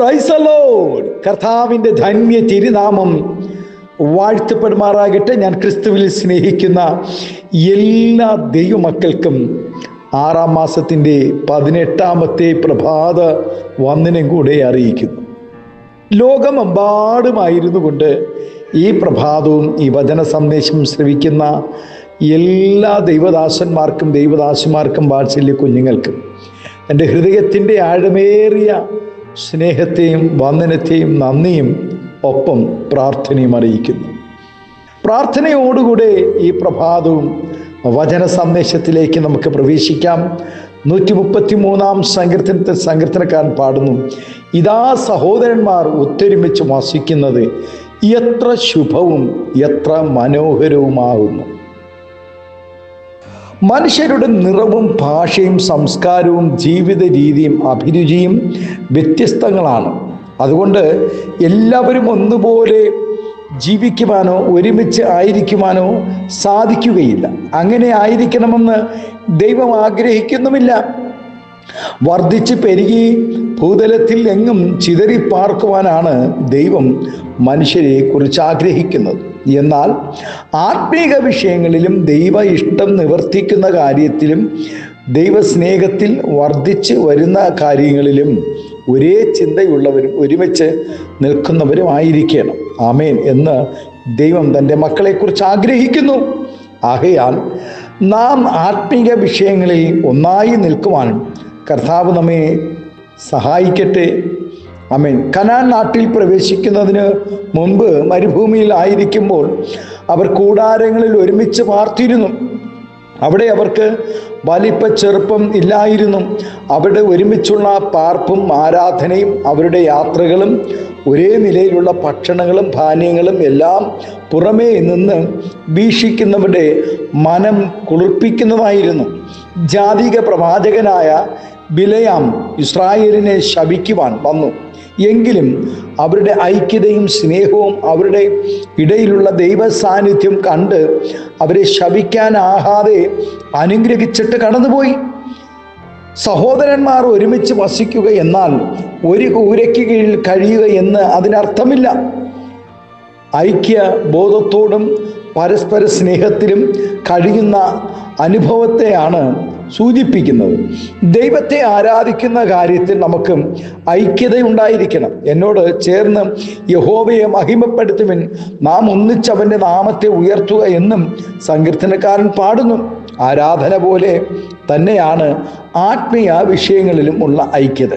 Praise the Lord. കർത്താവിൻ്റെ ധന്യ തിരുനാമം വാഴ്ത്തപ്പെടുമാറാകട്ടെ. ഞാൻ ക്രിസ്തുവിൽ സ്നേഹിക്കുന്ന എല്ലാ ദൈവമക്കൾക്കും 6-ാം മാസത്തിൻ്റെ 18-ാമത്തെ പ്രഭാത വന്ദനം കൂടെ അറിയിക്കുന്നു. ലോകമെമ്പാടുമായിരുന്നു കൊണ്ട് ഈ പ്രഭാതവും ഈ വചന സന്ദേശം ശ്രവിക്കുന്ന എല്ലാ ദൈവദാസന്മാർക്കും ദൈവദാസിമാർക്കും വാത്സല്യ കുഞ്ഞുങ്ങൾക്കും എൻ്റെ ഹൃദയത്തിൻ്റെ ആഴമേറിയ സ്നേഹത്തെയും വന്ദനത്തെയും നന്ദിയും ഒപ്പം പ്രാർത്ഥനയും അറിയിക്കുന്നു. പ്രാർത്ഥനയോടുകൂടെ ഈ പ്രഭാതവും വചന സന്ദേശത്തിലേക്ക് നമുക്ക് പ്രവേശിക്കാം. 133-ാം സങ്കീർത്തനക്കാരൻ പാടുന്നു, ഇതാ സഹോദരന്മാർ ഒത്തൊരുമിച്ച് വസിക്കുന്നത് എത്ര ശുഭവും എത്ര മനോഹരവുമാകുന്നു. മനുഷ്യരുടെ നിറവും ഭാഷയും സംസ്കാരവും ജീവിത രീതിയും അഭിരുചിയും വ്യത്യസ്തങ്ങളാണ്. അതുകൊണ്ട് എല്ലാവരും ഒന്നുപോലെ ജീവിക്കുവാനോ ഒരുമിച്ച് ആയിരിക്കുവാനോ സാധിക്കുകയില്ല. അങ്ങനെ ആയിരിക്കണമെന്ന് ദൈവം ആഗ്രഹിക്കുന്നുമില്ല. വർദ്ധിച്ച് പെരുകി ഭൂതലത്തിൽ എങ്ങും ചിതറിപ്പാർക്കുവാനാണ് ദൈവം മനുഷ്യരെ കുറിച്ച് ആഗ്രഹിക്കുന്നത്. എന്നാൽ ആത്മീക വിഷയങ്ങളിലും ദൈവ ഇഷ്ടം നിവർത്തിക്കുന്ന കാര്യത്തിലും ദൈവസ്നേഹത്തിൽ വർദ്ധിച്ച് വരുന്ന കാര്യങ്ങളിലും ഒരേ ചിന്തയുള്ളവരും ഒരുമിച്ച് നിൽക്കുന്നവരുമായിരിക്കണം. ആമേൻ എന്ന് ദൈവം തൻ്റെ മക്കളെക്കുറിച്ച് ആഗ്രഹിക്കുന്നു. ആകയാൽ നാം ആത്മീക വിഷയങ്ങളിൽ ഒന്നായി നിൽക്കുവാനും കർത്താവ് നമ്മെ സഹായിക്കട്ടെ. ആമേൻ. കനാൻ നാട്ടിൽ പ്രവേശിക്കുന്നതിന് മുമ്പ് മരുഭൂമിയിൽ ആയിരിക്കുമ്പോൾ അവർ കൂടാരങ്ങളിൽ ഒരുമിച്ച് പാർത്തിരുന്നു. അവിടെ അവർക്ക് വലിപ്പ ചെറുപ്പം ഇല്ലായിരുന്നു. അവിടെ ഒരുമിച്ചുള്ള പാർപ്പും ആരാധനയും അവരുടെ യാത്രകളും ഒരേ നിലയിലുള്ള ഭക്ഷണങ്ങളും പാനീയങ്ങളും എല്ലാം പുറമേ നിന്ന് വീക്ഷിക്കുന്നവരുടെ മനം കുളിർപ്പിക്കുന്നതായിരുന്നു. ജാതിക പ്രവാചകനായ ബിലയാം ഇസ്രായേലിനെ ശപിക്കുവാൻ വന്നു. എങ്കിലും അവരുടെ ഐക്യതയും സ്നേഹവും അവരുടെ ഇടയിലുള്ള ദൈവ സാന്നിധ്യം കണ്ട് അവരെ ശപിക്കാനാകാതെ അനുഗ്രഹിച്ചിട്ട് കടന്നുപോയി. സഹോദരന്മാർ ഒരുമിച്ച് വസിക്കുക എന്നാൽ ഒരു കൂരയ്ക്ക് കീഴിൽ കഴിയുക എന്ന് അതിനർത്ഥമില്ല. ഐക്യ ബോധത്തോടും പരസ്പര സ്നേഹത്തിലും കഴിയുന്ന അനുഭവത്തെയാണ് സൂചിപ്പിക്കുന്നത്. ദൈവത്തെ ആരാധിക്കുന്ന കാര്യത്തിൽ നമുക്ക് ഐക്യതയുണ്ടായിരിക്കണം. എന്നോട് ചേർന്ന് യഹോവയെ മഹിമപ്പെടുത്തുവിൻ, നാം ഒന്നിച്ച് അവൻ്റെ നാമത്തെ ഉയർത്തുക എന്നും സങ്കീർത്തനക്കാരൻ പാടുന്നു. ആരാധന പോലെ തന്നെയാണ് ആത്മീയ വിഷയങ്ങളിലും ഉള്ള ഐക്യത.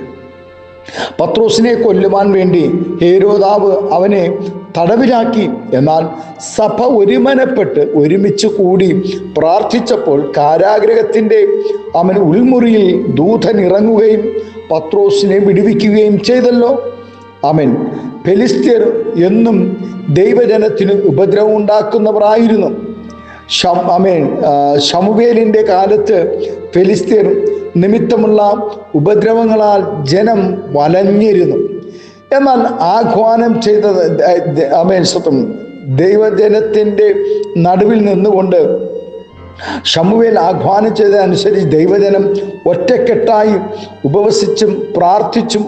പത്രോസിനെ കൊല്ലുവാൻ വേണ്ടി ഹേരോദാവ് അവനെ തടവിലാക്കി. എന്നാൽ സഭ ഒരുമനപ്പെട്ട് ഒരുമിച്ച് കൂടി പ്രാർത്ഥിച്ചപ്പോൾ കാരാഗൃഹത്തിൻ്റെ അവൻ ഉൾമുറിയിൽ ദൂതൻ ഇറങ്ങുകയും പത്രോസിനെ വിടുവിക്കുകയും ചെയ്തല്ലോ. അവൻ ഫെലിസ്ത്യർ എന്നും ദൈവജനത്തിന് ഉപദ്രവം ഉണ്ടാക്കുന്നവരായിരുന്നു. ശമൂവേലിൻ്റെ കാലത്ത് ഫെലിസ്ത്യർ നിമിത്തമുള്ള ഉപദ്രവങ്ങളാൽ ജനം വലഞ്ഞിരുന്നു. എന്നാൽ ആഹ്വാനം ചെയ്തത് ദൈവജനത്തിൻ്റെ നടുവിൽ നിന്നുകൊണ്ട് ശമൂവേൽ ആഹ്വാനം ചെയ്തതനുസരിച്ച് ദൈവജനം ഒറ്റക്കെട്ടായി ഉപവസിച്ചും പ്രാർത്ഥിച്ചും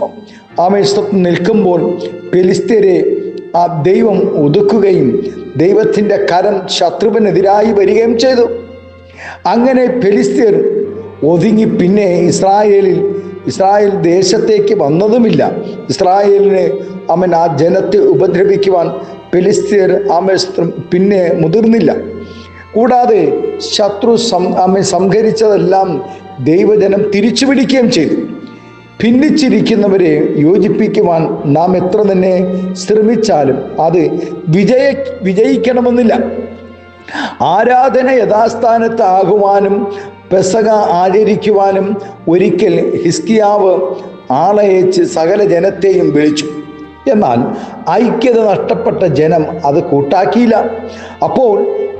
നിൽക്കുമ്പോൾ ഫെലിസ്ത്യരെ ആ ദൈവം ഒതുക്കുകയും ദൈവത്തിൻ്റെ കരം ശത്രുവിനെതിരായി വരികയും ചെയ്തു. അങ്ങനെ ഫെലിസ്ത്യർ ഒതുങ്ങി പിന്നെ ഇസ്രായേൽ ദേശത്തേക്ക് വന്നതുമില്ല. ഇസ്രായേലിനെ ആ ജനത്തെ ഉപദ്രവിക്കുവാൻ ഫെലിസ്ത്യർ പിന്നെ മുതിർന്നില്ല. കൂടാതെ ശത്രു സംഹരിച്ചതെല്ലാം ദൈവജനം തിരിച്ചു പിടിക്കുകയും ചെയ്തു. ഭിന്നിച്ചിരിക്കുന്നവരെ യോജിപ്പിക്കുവാൻ നാം എത്ര തന്നെ ശ്രമിച്ചാലും അത് വിജയിക്കണമെന്നില്ല. ആരാധന യഥാസ്ഥാനത്ത് ആകുവാനും പെസക ആചരിക്കുവാനും ഒരിക്കൽ ഹിസ്കിയാവ് ആളയച്ച് സകല ജനത്തെയും വിളിച്ചു. എന്നാൽ ഐക്യത നഷ്ടപ്പെട്ട ജനം അത് കൂട്ടാക്കിയില്ല. അപ്പോൾ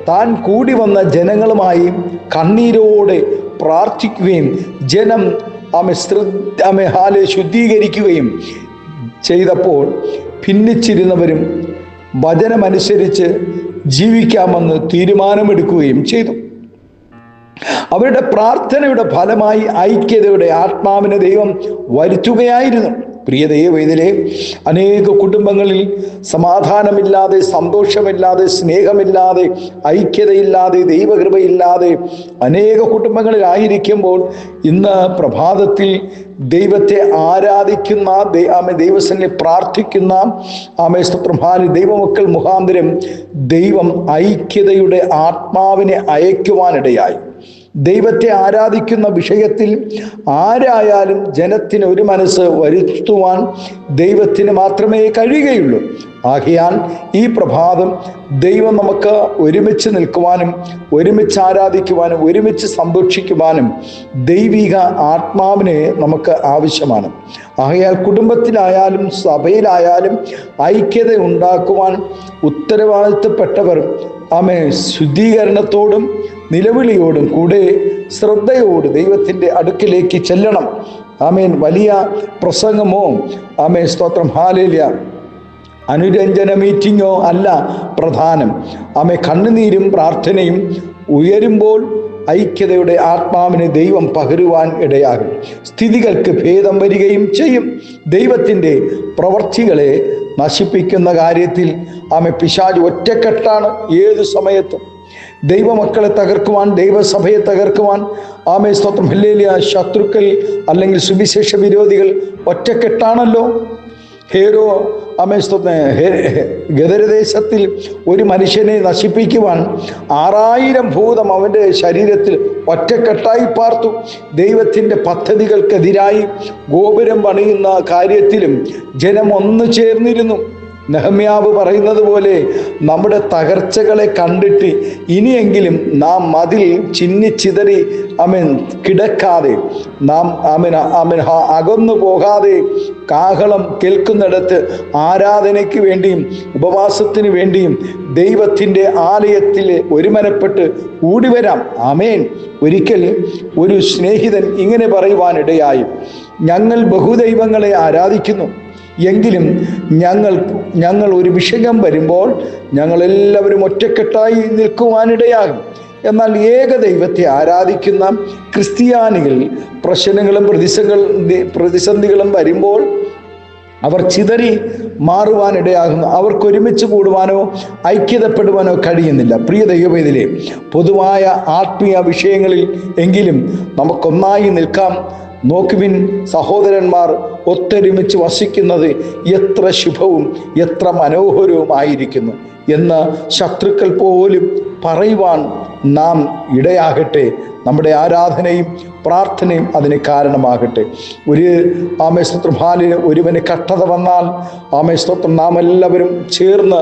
താൻ കൂടി വന്ന ജനങ്ങളുമായി കണ്ണീരോടെ പ്രാർത്ഥിക്കുകയും ജനം ശുദ്ധീകരിക്കുകയും ചെയ്തപ്പോൾ ഭിന്നിച്ചിരുന്നവരും വചനമനുസരിച്ച് ജീവിക്കാമെന്ന് തീരുമാനമെടുക്കുകയും ചെയ്തു. അവരുടെ പ്രാർത്ഥനയുടെ ഫലമായി ഐക്യതയുടെ ആത്മാവിനെ ദൈവം വരുത്തുകയായിരുന്നു. പ്രിയ ദൈവവേദിയിലെ അനേക കുടുംബങ്ങളിൽ സമാധാനമില്ലാതെ, സന്തോഷമില്ലാതെ, സ്നേഹമില്ലാതെ, ഐക്യതയില്ലാതെ, ദൈവകൃപയില്ലാതെ അനേക കുടുംബങ്ങളിലായിരിക്കുമ്പോൾ ഇന്ന് പ്രഭാതത്തിൽ ദൈവത്തെ ആരാധിക്കുന്ന, ദൈവസന്നിധിയിൽ പ്രാർത്ഥിക്കുന്ന ദൈവമക്കൾ മുഖാന്തരം ദൈവം ഐക്യതയുടെ ആത്മാവിനെ അയക്കുവാനിടയായി. ദൈവത്തെ ആരാധിക്കുന്ന വിഷയത്തിൽ ആരായാലും ജനത്തിന് ഒരു മനസ്സ് വരുത്തുവാൻ ദൈവത്തിന് മാത്രമേ കഴിയുകയുള്ളൂ. ആകയാൽ ഈ പ്രഭാതം ദൈവം നമുക്ക് ഒരുമിച്ച് നിൽക്കുവാനും, ഒരുമിച്ച് ആരാധിക്കുവാനും, ഒരുമിച്ച് സന്തോഷിക്കുവാനും ദൈവിക ആത്മാവിനെ നമുക്ക് ആവശ്യമാണ്. ആകയാൽ കുടുംബത്തിലായാലും സഭയിലായാലും ഐക്യത ഉണ്ടാക്കുവാൻ ഉത്തരവാദിത്തപ്പെട്ടവർ ശുദ്ധീകരണത്തോടും നിലവിളിയോടും കൂടെ ശ്രദ്ധയോട് ദൈവത്തിൻ്റെ അടുക്കിലേക്ക് ചെല്ലണം. വലിയ പ്രസംഗമോ സ്തോത്രം ഹല്ലേലൂയ അനുരഞ്ജന മീറ്റിങ്ങോ അല്ല പ്രധാനം. കണ്ണുനീരും പ്രാർത്ഥനയും ഉയരുമ്പോൾ ഐക്യതയുടെ ആത്മാവിനെ ദൈവം പകരുവാൻ ഇടയാകും. സ്ഥിതികൾക്ക് ഭേദം വരികയും ചെയ്യും. ദൈവത്തിൻ്റെ പ്രവർത്തികളെ നശിപ്പിക്കുന്ന കാര്യത്തിൽ പിശാച് ഒറ്റക്കെട്ടാണ്. ഏതു സമയത്തും ദൈവമക്കളെ തകർക്കുവാൻ, ദൈവസഭയെ തകർക്കുവാൻ സ്തോത്രം ഹല്ലേലൂയ ശത്രുക്കൾ അല്ലെങ്കിൽ സുവിശേഷ വിരോധികൾ ഒറ്റക്കെട്ടാണല്ലോ. ഗദരദേശത്തിൽ ഒരു മനുഷ്യനെ നശിപ്പിക്കുവാൻ 6000 ഭൂതം അവൻ്റെ ശരീരത്തിൽ ഒറ്റക്കെട്ടായി പാർത്തു. ദൈവത്തിൻ്റെ പദ്ധതികൾക്കെതിരായി ഗോപുരം പണിയുന്ന കാര്യത്തിലും ജനം ഒന്നു ചേർന്നിരുന്നു. നെഹമ്യാവ് പറയുന്നത് പോലെ നമ്മുടെ തകർച്ചകളെ കണ്ടിട്ട് ഇനിയെങ്കിലും നാം മതിൽ ചിന്നിച്ചിതറി കിടക്കാതെ, നാം അകന്നു പോകാതെ കാഹളം കേൾക്കുന്നിടത്ത് ആരാധനയ്ക്ക് വേണ്ടിയും ഉപവാസത്തിന് വേണ്ടിയും ദൈവത്തിൻ്റെ ആലയത്തിൽ ഒരുമനപ്പെട്ട് കൂടിവരാം. ആമേൻ. ഒരിക്കൽ ഒരു സ്നേഹിതൻ ഇങ്ങനെ പറയുവാനിടയായി, ഞങ്ങൾ ബഹുദൈവങ്ങളെ ആരാധിക്കുന്നു, എങ്കിലും ഞങ്ങൾ ഒരു വിഷയം വരുമ്പോൾ ഞങ്ങളെല്ലാവരും ഒറ്റക്കെട്ടായി നിൽക്കുവാനിടയാകും. എന്നാൽ ഏകദൈവത്തെ ആരാധിക്കുന്ന ക്രിസ്ത്യാനികൾ പ്രശ്നങ്ങളും പ്രതിസന്ധികളും വരുമ്പോൾ അവർ ചിതറി മാറുവാനിടയാകുന്നു. അവർക്ക് ഒരുമിച്ച് കൂടുവാനോ ഐക്യതപ്പെടുവാനോ കഴിയുന്നില്ല. പ്രിയ ദൈവവേദിയിലെ പൊതുവായ ആത്മീയ വിഷയങ്ങളിൽ എങ്കിലും നമുക്കൊന്നായി നിൽക്കാം. നോക്കുവിൻ, സഹോദരന്മാർ ഒത്തൊരുമിച്ച് വസിക്കുന്നത് എത്ര ശുഭവും എത്ര മനോഹരവുമായിരിക്കുന്നു എന്ന് ശത്രുക്കൾ പോലും പറയുവാൻ നാം ഇടയാകട്ടെ. നമ്മുടെ ആരാധനയും പ്രാർത്ഥനയും അതിന് കാരണമാകട്ടെ. ഒരു സ്തോത്രം ഹാലിന് ഒരുവന് കഷ്ടത വന്നാൽ സ്തോത്രം നാം എല്ലാവരും ചേർന്ന്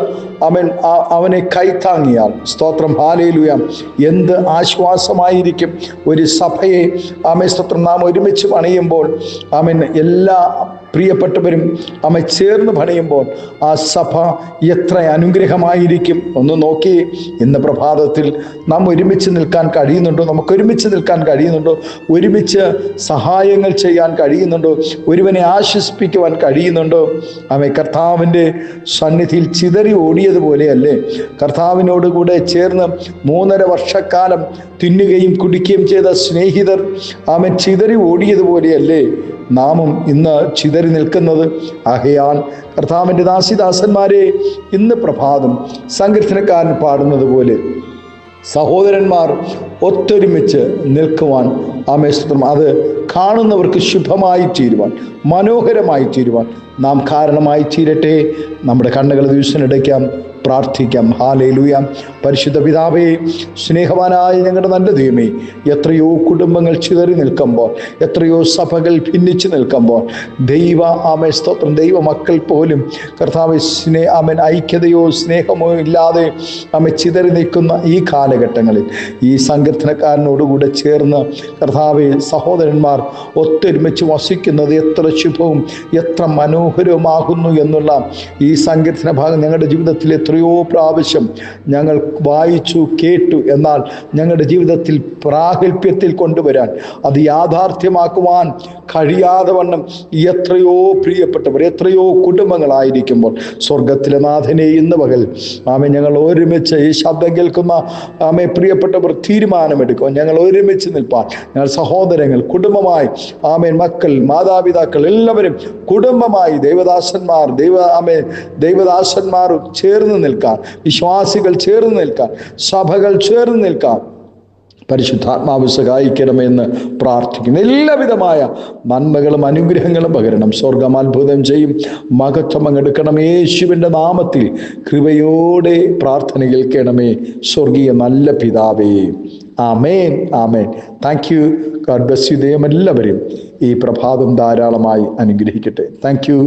അവനെ കൈത്താങ്ങിയാൽ സ്തോത്രം ഹല്ലേലൂയ എന്ത് ആശ്വാസമായിരിക്കും. ഒരു സഭയെ സ്തോത്രം നാം ഒരുമിച്ച് പണിയുമ്പോൾ എല്ലാ പ്രിയപ്പെട്ടവരും ചേർന്ന് പണിയുമ്പോൾ ആ സഭ എത്ര അനുഗ്രഹമായിരിക്കും. ഒന്ന് നോക്കി, ഇന്ന് പ്രഭാതത്തിൽ നാം ഒരുമിച്ച് നിൽക്കാൻ കഴിയുന്നുണ്ടോ? നമുക്ക് ഒരുമിച്ച് നിൽക്കാൻ കഴിയുന്നുണ്ടോ? ഒരുമിച്ച് സഹായങ്ങൾ ചെയ്യാൻ കഴിയുന്നുണ്ടോ? ഒരുവനെ ആശ്വസിപ്പിക്കുവാൻ കഴിയുന്നുണ്ടോ? കർത്താവിൻ്റെ സന്നിധിയിൽ ചിതറി ഓടിയതുപോലെയല്ലേ കർത്താവിനോട് കൂടെ ചേർന്ന് 3.5 വർഷക്കാലം തിന്നുകയും കുടിക്കുകയും ചെയ്ത സ്നേഹിതർ ചിതറി ഓടിയതുപോലെയല്ലേ നാമും ഇന്ന് ചിതറി നിൽക്കുന്നത്? ആകയാൽ കർത്താവിൻ്റെ ദാസിദാസന്മാരെ, ഇന്ന് പ്രഭാതം സങ്കീർത്തനക്കാരൻ പാടുന്നത് പോലെ സഹോദരന്മാർ ഒത്തൊരുമിച്ച് നിൽക്കുവാൻ സ്തോത്രം അത് കാണുന്നവർക്ക് ശുഭമായി തീരുവാൻ, മനോഹരമായി തീരുവാൻ നാം കാരണമായി തീരട്ടെ. നമ്മുടെ കണ്ണുകൾ ദിവസത്തിനടയ്ക്കാം, പ്രാർത്ഥിക്കാം. ഹല്ലേലൂയ. പരിശുദ്ധ പിതാവേ, സ്നേഹവാനായ ഞങ്ങളുടെ നല്ല ദൈവമേ, എത്രയോ കുടുംബങ്ങൾ ചിതറി നിൽക്കുമ്പോൾ, എത്രയോ സഭകൾ ഭിന്നിച്ച് നിൽക്കുമ്പോൾ സ്തോത്രം ദൈവമക്കൾ പോലും കർത്താവ് ഐക്യതയോ സ്നേഹമോ ഇല്ലാതെ ചിതറി നിൽക്കുന്ന ഈ കാലഘട്ടങ്ങളിൽ ഈ സങ്കീർത്തനക്കാരനോടുകൂടെ ചേർന്ന് കർത്താവെ സഹോദരന്മാർ ഒത്തൊരുമിച്ച് വസിക്കുന്നത് എത്ര ശുഭവും എത്ര മനോഹരവുമാകുന്നു എന്നുള്ള ഈ സങ്കീർത്തന ഭാഗം ഞങ്ങളുടെ ജീവിതത്തിൽ എത്രയോ എത്രയോ പ്രാവശ്യം ഞങ്ങൾ വായിച്ചു കേട്ടു. എന്നാൽ ഞങ്ങളുടെ ജീവിതത്തിൽ പ്രാഗൽഭ്യത്തിൽ കൊണ്ടുവരാൻ, അത് യാഥാർത്ഥ്യമാക്കുവാൻ കഴിയാതെ വണ്ണം എത്രയോ പ്രിയപ്പെട്ടവർ, എത്രയോ കുടുംബങ്ങളായിരിക്കുമ്പോൾ സ്വർഗത്തിലെ നാഥനെ ഇന്ന് പകൽ ഞങ്ങൾ ഒരുമിച്ച് ഈ ശബ്ദം കേൾക്കുന്ന പ്രിയപ്പെട്ടവർ തീരുമാനമെടുക്കുക. ഞങ്ങൾ ഒരുമിച്ച് നിൽപ്പാൻ, ഞങ്ങൾ സഹോദരങ്ങൾ കുടുംബമായി മക്കൾ, മാതാപിതാക്കൾ എല്ലാവരും കുടുംബമായി ദൈവദാസന്മാർ ചേർന്ന് നിൽക്കാൻ, വിശ്വാസികൾ ചേർന്ന് നിൽക്കാൻ, സഭകൾ ചേർന്ന് നിൽക്കാൻ പരിശുദ്ധാത്മാവ് സഹായിക്കണമെന്ന് പ്രാർത്ഥിക്കുന്നു. എല്ലാവിധമായ നന്മകളും അനുഗ്രഹങ്ങളും പകരണം. സ്വർഗം അത്ഭുതം ചെയ്യും, മഹത്വം അങ്ങെടുക്കണം. യേശുവിൻ്റെ നാമത്തിൽ കൃപയോടെ പ്രാർത്ഥന കേൾക്കണമേ സ്വർഗീയ നല്ല പിതാവേ. ആമേൻ, ആമേൻ. Thank you. God bless you. ദൈവം എല്ലാവരും ഈ പ്രഭാതം ധാരാളമായി അനുഗ്രഹിക്കട്ടെ. Thank U.